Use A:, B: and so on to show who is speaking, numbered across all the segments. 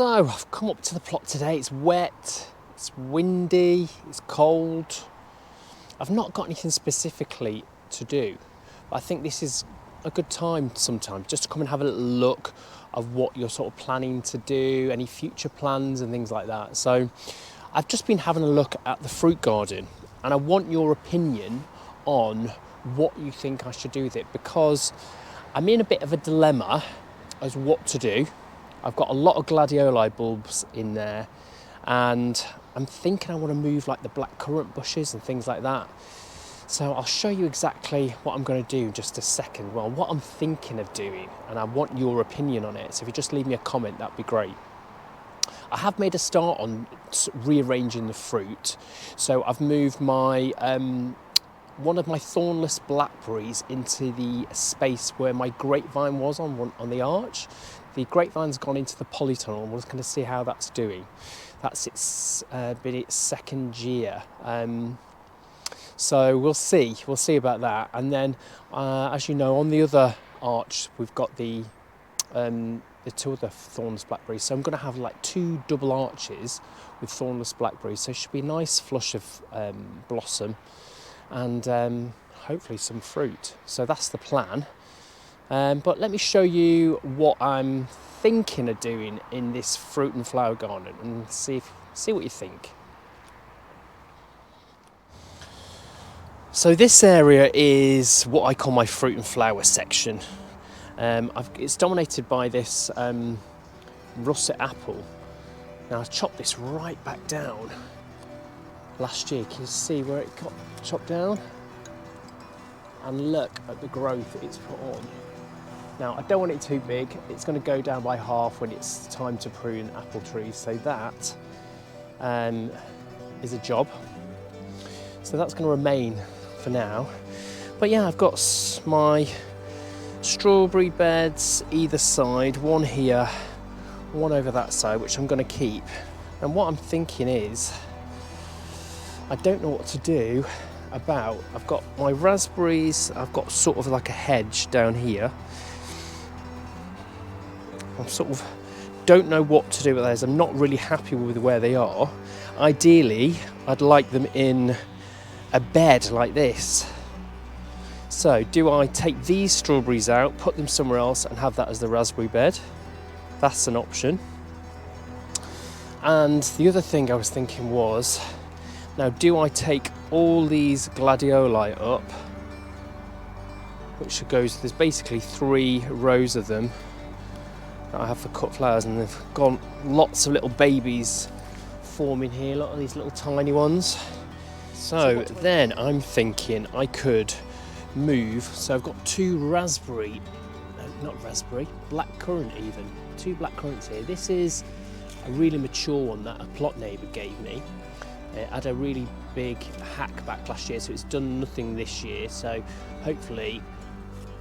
A: So I've come up to the plot today. It's wet, it's windy, it's cold. I've not got anything specifically to do, but I think this is a good time sometimes just to come and have a little look of what you're sort of planning to do, any future plans and things like that. So I've just been having a look at the fruit garden and I want your opinion on what you think I should do with it, because I'm in a bit of a dilemma as what to do. I've got a lot of gladdioli bulbs in there and I'm thinking I want to move like the blackcurrant bushes and things like that. So I'll show you exactly what I'm going to do in just a second. Well, what I'm thinking of doing, and I want your opinion on it. So if you just leave me a comment, that'd be great. I have made a start on rearranging the fruit. So I've moved my one of my thornless blackberries into the space where my grapevine was on the arch. The grapevine's gone into the polytunnel and we're just going to see how that's doing. That's been its second year. So we'll see about that. And then, as you know, on the other arch, we've got the two other thornless blackberries. So I'm going to have like 2 double arches with thornless blackberries. So it should be a nice flush of blossom and hopefully some fruit. So that's the plan. But let me show you what I'm thinking of doing in this fruit and flower garden and see what you think. So this area is what I call my fruit and flower section. It's dominated by this russet apple. Now I chopped this right back down last year. Can you see where it got chopped down? And look at the growth it's put on. Now I don't want it too big. It's going to go down by half when it's time to prune apple trees. So that is a job. So that's going to remain for now. But yeah, I've got my strawberry beds either side, one here, one over that side, which I'm going to keep. And what I'm thinking is, I don't know what to do about, I've got my raspberries, I've got sort of like a hedge down here. I'm sort of don't know what to do with those. I'm not really happy with where they are. Ideally, I'd like them in a bed like this. So do I take these strawberries out, put them somewhere else and have that as the raspberry bed? That's an option. And the other thing I was thinking was, now do I take all these gladdioli up, which there's basically 3 rows of them that I have for cut flowers, and they've got lots of little babies forming here, a lot of these little tiny ones. So then I'm thinking I could move, so I've got 2 blackcurrant even, 2 blackcurrants here. This is a really mature one that a plot neighbour gave me. It had a really big hack back last year, so it's done nothing this year. So hopefully,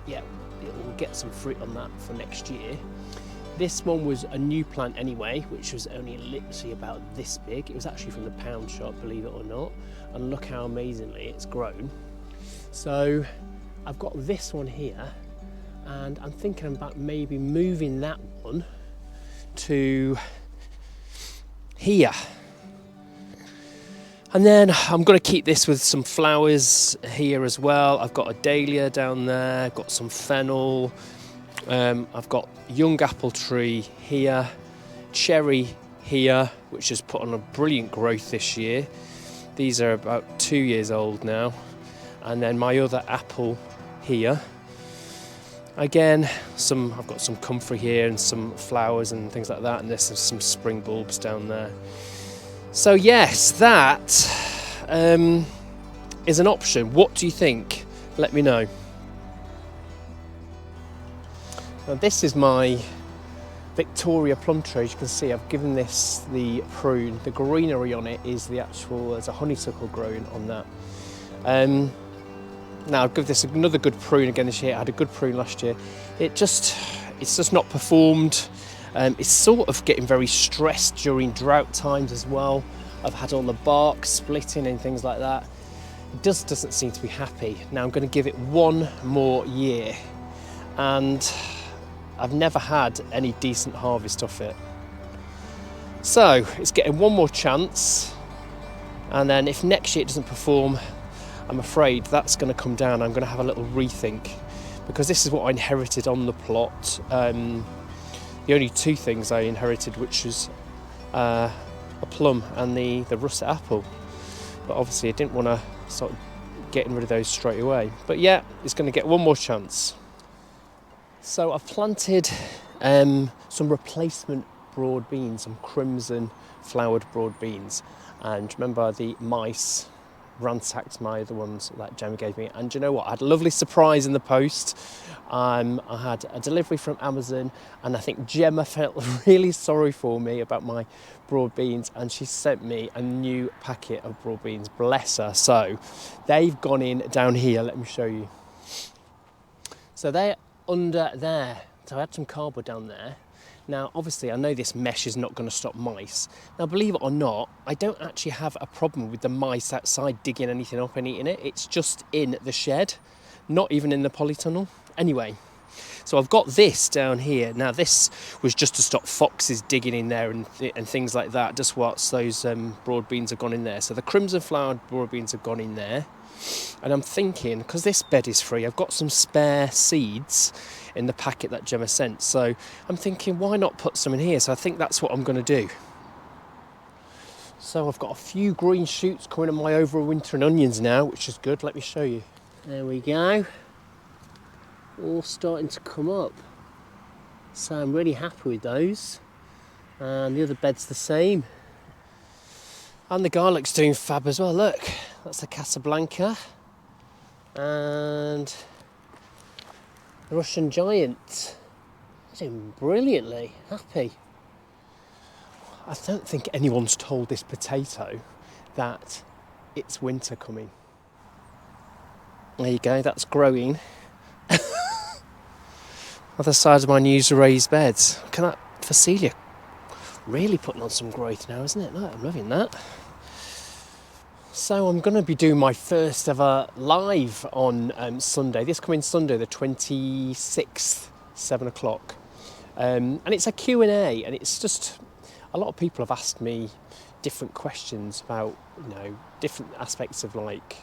A: yeah, it will get some fruit on that for next year. This one was a new plant anyway, which was only literally about this big. It was actually from the pound shop, believe it or not. And look how amazingly it's grown. So I've got this one here, and I'm thinking about maybe moving that one to here. And then I'm going to keep this with some flowers here as well. I've got a dahlia down there, I've got some fennel. I've got young apple tree here, cherry here, which has put on a brilliant growth this year. These are about 2 years old now. And then my other apple here. Again, I've got some comfrey here and some flowers and things like that. And there's some spring bulbs down there. So yes, that is an option. What do you think? Let me know. Now this is my Victoria plum tree. As you can see, I've given this the prune. The greenery on it is there's a honeysuckle growing on that. Now I'll give this another good prune again this year. I had a good prune last year. It's just not performed. It's sort of getting very stressed during drought times as well. I've had all the bark splitting and things like that. It doesn't seem to be happy. Now I'm going to give it 1 more year, and I've never had any decent harvest off it. So it's getting one more chance, and then if next year it doesn't perform, I'm afraid that's going to come down. I'm going to have a little rethink, because this is what I inherited on the plot. The only two things I inherited, which was a plum and the russet apple, but obviously I didn't want to start getting rid of those straight away. But yeah, it's going to get one more chance. So I've planted some replacement broad beans, some crimson flowered broad beans, and remember the mice ransacked my other ones that Gemma gave me, and you know what, I had a lovely surprise in the post. I had a delivery from Amazon, and I think Gemma felt really sorry for me about my broad beans, and she sent me a new packet of broad beans, bless her. So they've gone in down here, let me show you. So they're under there, so I had some cardboard down there. Now, obviously, I know this mesh is not going to stop mice. Now, believe it or not, I don't actually have a problem with the mice outside digging anything up and eating it. It's just in the shed, not even in the polytunnel. Anyway, so I've got this down here. Now, this was just to stop foxes digging in there and things like that, just whilst those broad beans have gone in there. So the crimson flowered broad beans have gone in there. And I'm thinking, because this bed is free, I've got some spare seeds in the packet that Gemma sent. So I'm thinking, why not put some in here? So I think that's what I'm going to do. So I've got a few green shoots coming on my overwintering onions now, which is good. Let me show you. There we go. All starting to come up. So I'm really happy with those. And the other bed's the same. And the garlic's doing fab as well. Look, that's the Casablanca. And the Russian giant. Doing brilliantly. Happy. I don't think anyone's told this potato that it's winter coming. There you go, that's growing. Other side of my new raised beds. Look at that Phacelia. Really putting on some growth now, isn't it? Look, I'm loving that. So I'm going to be doing my first ever live on Sunday. This coming Sunday, the 26th, 7 o'clock. And it's a Q&A, and it's just, a lot of people have asked me different questions about, you know, different aspects of like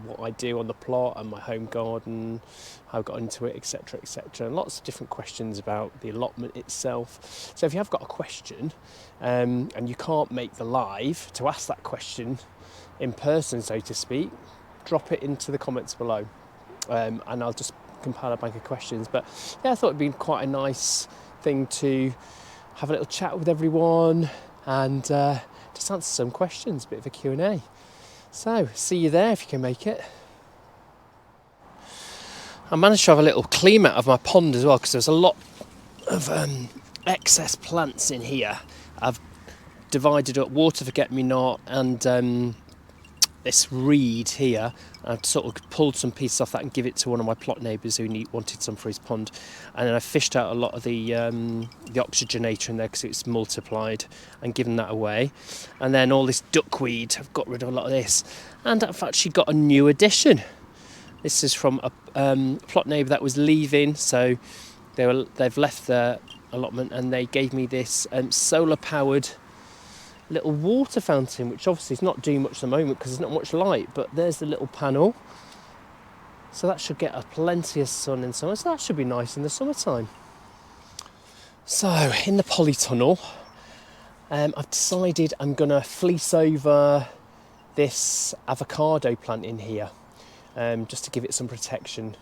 A: what I do on the plot and my home garden, how I got into it, etc, etc, and lots of different questions about the allotment itself. So if you have got a question and you can't make the live to ask that question in person, so to speak, drop it into the comments below, and I'll just compile a bank of questions. But yeah, I thought it'd be quite a nice thing to have a little chat with everyone and just answer some questions, a bit of a Q&A. So, see you there if you can make it. I managed to have a little clean out of my pond as well, because there's a lot of excess plants in here. I've divided up water forget-me-not and this reed here. I've sort of pulled some pieces off that and give it to one of my plot neighbours who wanted some for his pond. And then I fished out a lot of the oxygenator in there because it's multiplied, and given that away. And then all this duckweed, I've got rid of a lot of this. And I've actually got a new addition. This is from a plot neighbour that was leaving, so they've left their allotment, and they gave me this solar-powered little water fountain, which obviously is not doing much at the moment because there's not much light, but there's the little panel, so that should get plenty of sun in summer, so that should be nice in the summertime. So in the polytunnel, I've decided I'm gonna fleece over this avocado plant in here, just to give it some protection.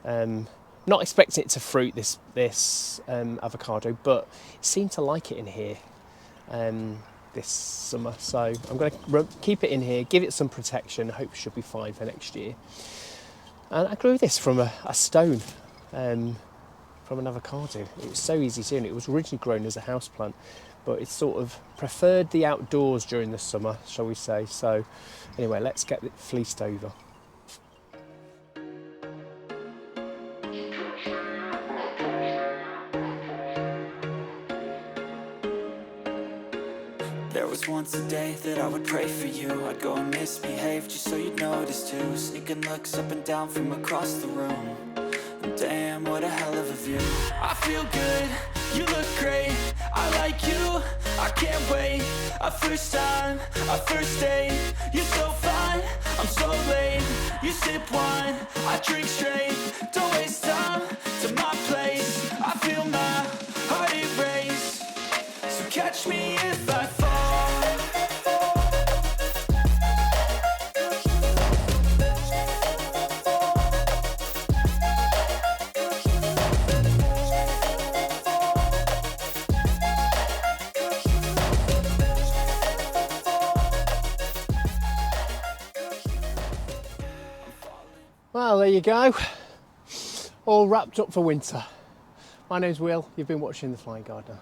A: Not expecting it to fruit this avocado, but it seemed to like it in here this summer, so I'm going to keep it in here, give it some protection. I hope it should be fine for next year. And I grew this from a stone, from an avocado. It was so easy to do, and it was originally grown as a house plant, but it's sort of preferred the outdoors during the summer, shall we say. So anyway, let's get it fleeced over.
B: There was once a day that I would pray for you. I'd go and misbehave just so you'd notice too. Sneaking looks up and down from across the room. Damn, what a hell of a view. I feel good, you look great, I like you, I can't wait. A first time, a first date, you're so fine, I'm so late. You sip wine, I drink straight, don't waste time to my place. I feel my heart erase, so catch me if I fall.
A: Well, there you go. All wrapped up for winter. My name's Will, you've been watching The Flying Gardener.